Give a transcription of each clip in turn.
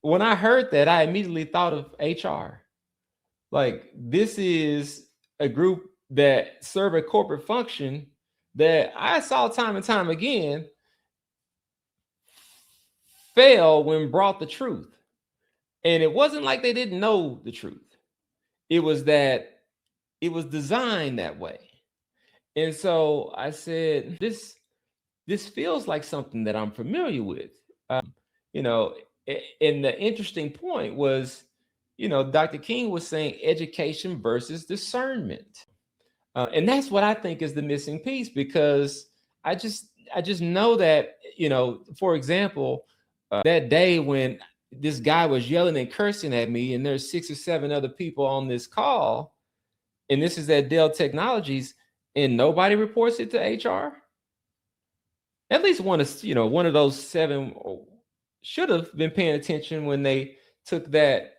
when I heard that, I immediately thought of HR. Like, this is a group that serve a corporate function that I saw time and time again fail when brought the truth. And it wasn't like they didn't know the truth. It was that it was designed that way. And so I said, this feels like something that I'm familiar with. You know, and the interesting point was, Dr. King was saying education versus discernment. And that's what I think is the missing piece, because I just know that, for example, that day when this guy was yelling and cursing at me, and there's 6 or 7 other people on this call, and this is at Dell Technologies, and nobody reports it to HR. At least one of those 7 should have been paying attention when they took that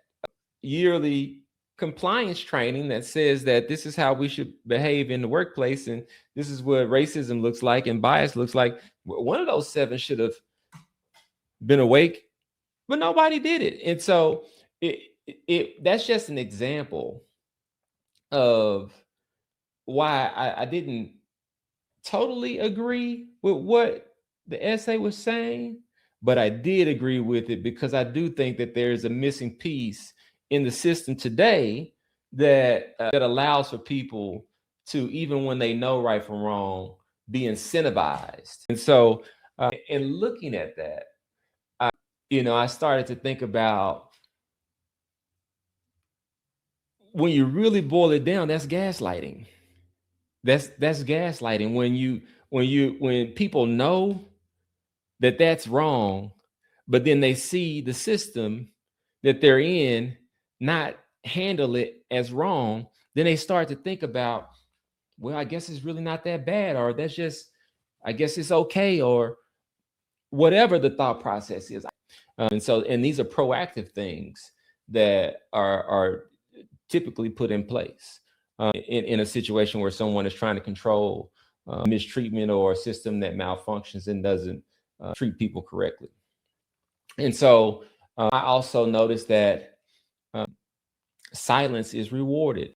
yearly compliance training that says that this is how we should behave in the workplace, and this is what racism looks like and bias looks like. One of those 7 should have been awake, but nobody did it. And so that's just an example of why I didn't totally agree with what the essay was saying, but I did agree with it because I do think that there's a missing piece in the system today that allows for people to, even when they know right from wrong, be incentivized. And so, in looking at that, I started to think about, when you really boil it down, that's gaslighting. That's gaslighting. When people know that that's wrong, but then they see the system that they're in not handle it as wrong, then they start to think about, well, I guess it's really not that bad, or that's just, I guess it's okay, or whatever the thought process is. And these are proactive things that are typically put in place in a situation where someone is trying to control mistreatment, or a system that malfunctions and doesn't treat people correctly. And so I also noticed that silence is rewarded.